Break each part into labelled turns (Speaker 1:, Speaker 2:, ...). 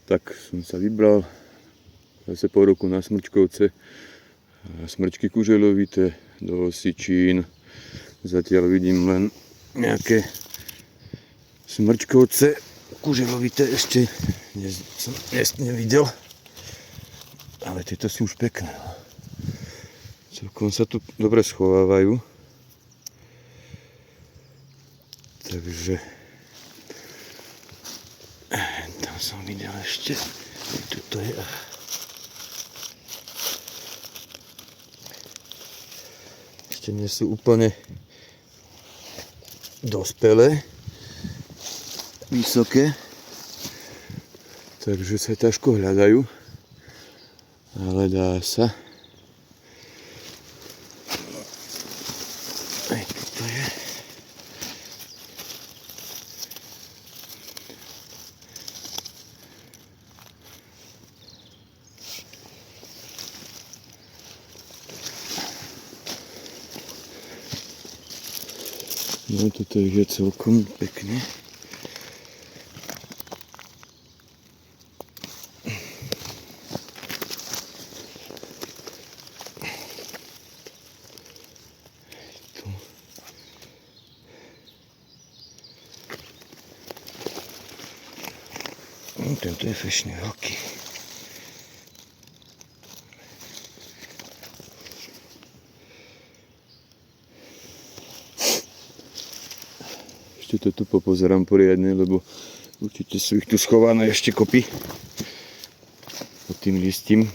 Speaker 1: Tak som sa vybral zase po roku na Smrčkovce. Smrčky kuželovité do Osičín. Zatiaľ vidím len nejaké Smrčkovce kuželovité ešte som nevidel. Ale tieto sú už pekné. Celkom sa tu dobre schovávajú. Takže tam som videl ešte. Tuto je. Ešte nie sú úplne dospelé, vysoké, takže sa ťažko hľadajú, ale dá sa. Aj tuto je. No toto je celkom pekne. No, tento je fešne veľký. Ešte to tu popozerám poriadne, lebo určite sú ich tu schované ešte kopy pod tým listím.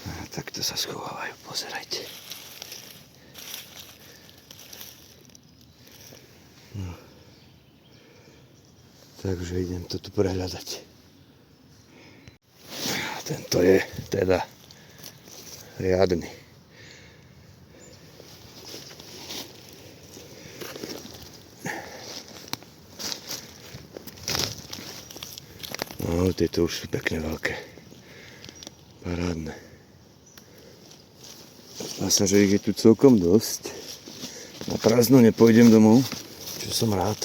Speaker 1: A takto sa schovávajú, pozerajte. No. Takže idem to tu prehľadať. Tento je teda riadny. No, tieto už sú pekne veľké. Parádne. Zdá sa, že ich je tu celkom dosť. Na prázdno nepôjdem domov, čo som rád,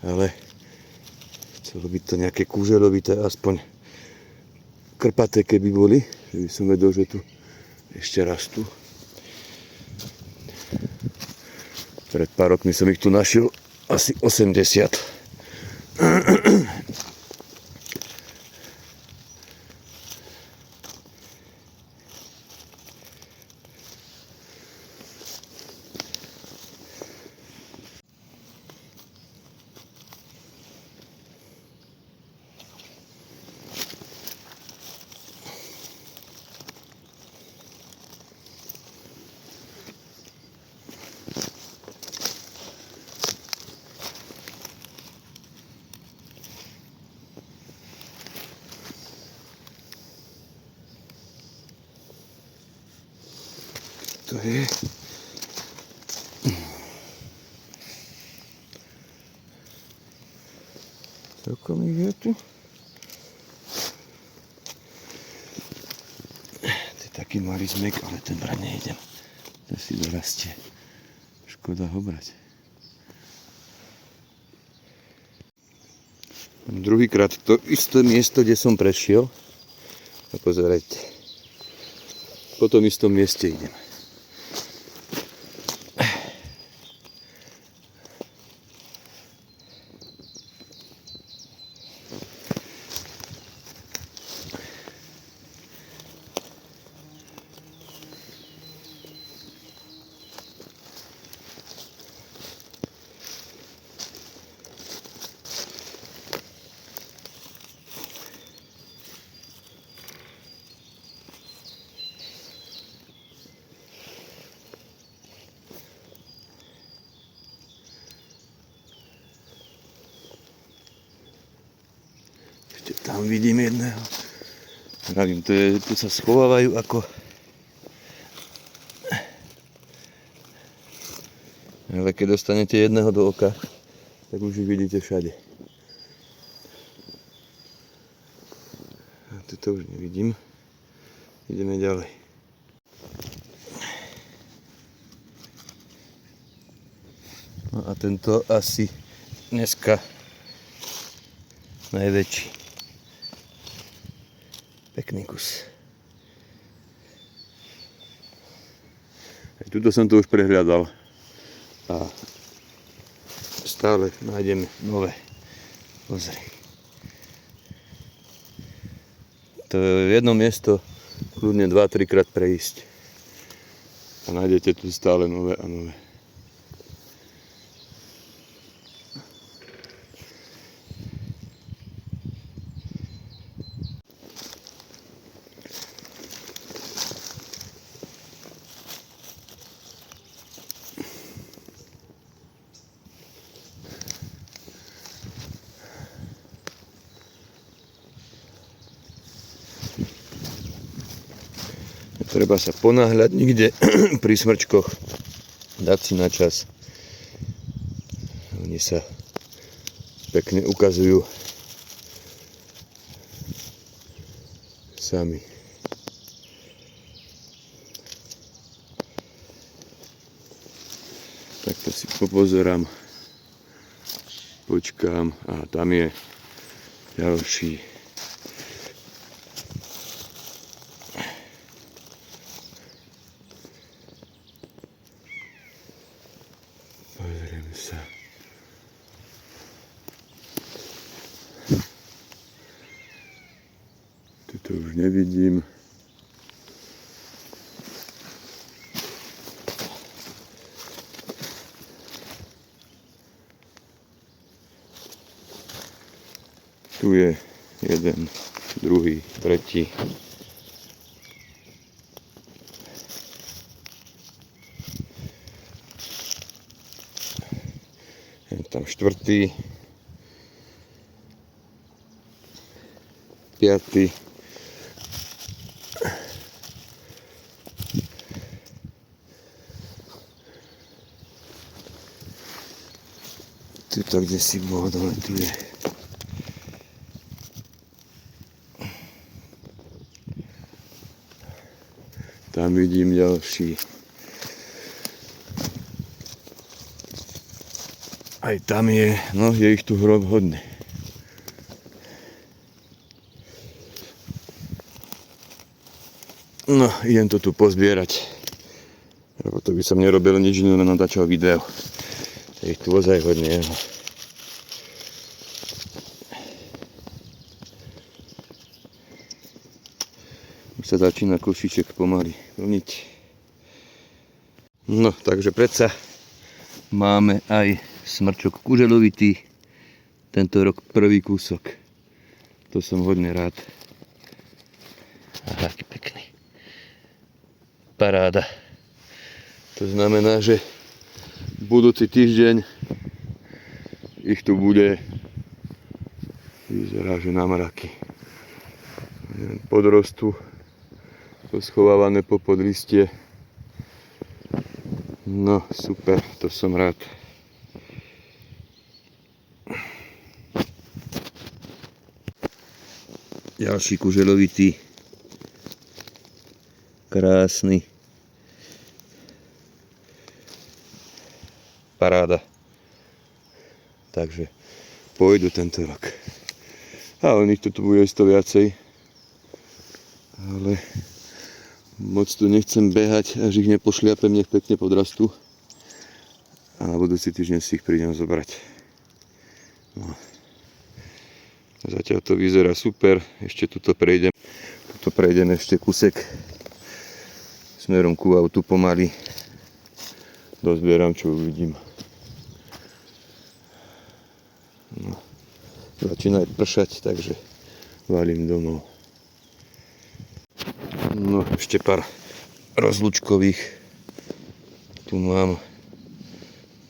Speaker 1: ale chcelo by to nejaké kuželovité, aspoň krpaté keby boli, že by som vedel, že tu ešte rastú. Pred pár rokmi som ich tu našiel asi 80. To je celkom ich je tu. To je taký malý zmek, ale ten brať nejdem. To si dorastie. Škoda ho brať. Druhýkrát to isté miesto, kde som prešiel. A pozerajte. Po tom istom mieste idem. Tam vidím jedného. Pravím, tu sa schovávajú ako... Ale keď dostanete jedného do oka, tak už ich vidíte všade. A tuto už nevidím. Ideme ďalej. No a tento asi dneska najväčší. Pekný kus. Aj tuto som to už prehľadal. A stále nájdeme nové. Pozri. To je jedno miesto kľudne 2-3 krát prejsť. A nájdete tu stále nové a nové. Treba sa ponáhľať nikde pri smrčkoch, dať si na čas. Oni sa pekne ukazujú sami. Takto si popozerám, počkám a tam je ďalší. Pozrieme sa. Tuto už nevidím. Tu je jeden, druhý, tretí. Je tam štvrtý, piatý. Tuto, kde si bol, dole tu je. Tam vidím ďalší. Aj tam je, no je ich tu hodne. No, idem to tu pozbierať. Lebo to by som nerobil nič, len natáčal video. Je ich tu ozaj hodne. Už sa začína košíček pomaly plniť. No, takže predsa máme aj smrčok kuželovitý. Tento rok prvý kúsok. To som hodne rád. Aha, aký pekný. Paráda. To znamená, že budúci týždeň ich tu bude, vyzerá, že na mraky. Podrostu, schovávané popod listie. No super, to som rád. Ďalší kuželovitý, krásny, paráda. Takže pôjdu tento rok. A o nich tu bude isto viacej, ale moc tu nechcem behať, až ich nepošliapem, nech pekne podrastú. A na budúci týždeň si ich prídem zobrať. No. Zatiaľ to vyzerá super, ešte tuto prejdem. Tuto prejdem ešte kúsek smerom ku autu pomaly. Dozbieram, čo uvidím. No. Začína aj pršať, takže valím domov. No, ešte pár rozlučkových. Tu mám.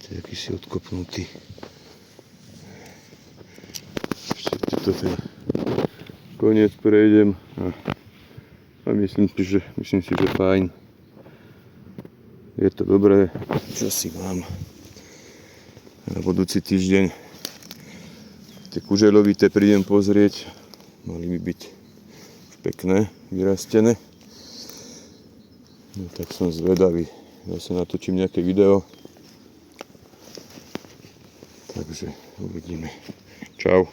Speaker 1: To je akýsi odkopnutý. Ešte toto teda koniec prejdem. A myslím si, že fajn. Je to dobré. Čo si mám? Na budúci týždeň tie kuželovité prídem pozrieť. Mali by byť pekné, vyrastené. No tak som zvedavý. Zase natočím nejaké video. Takže uvidíme. Čau.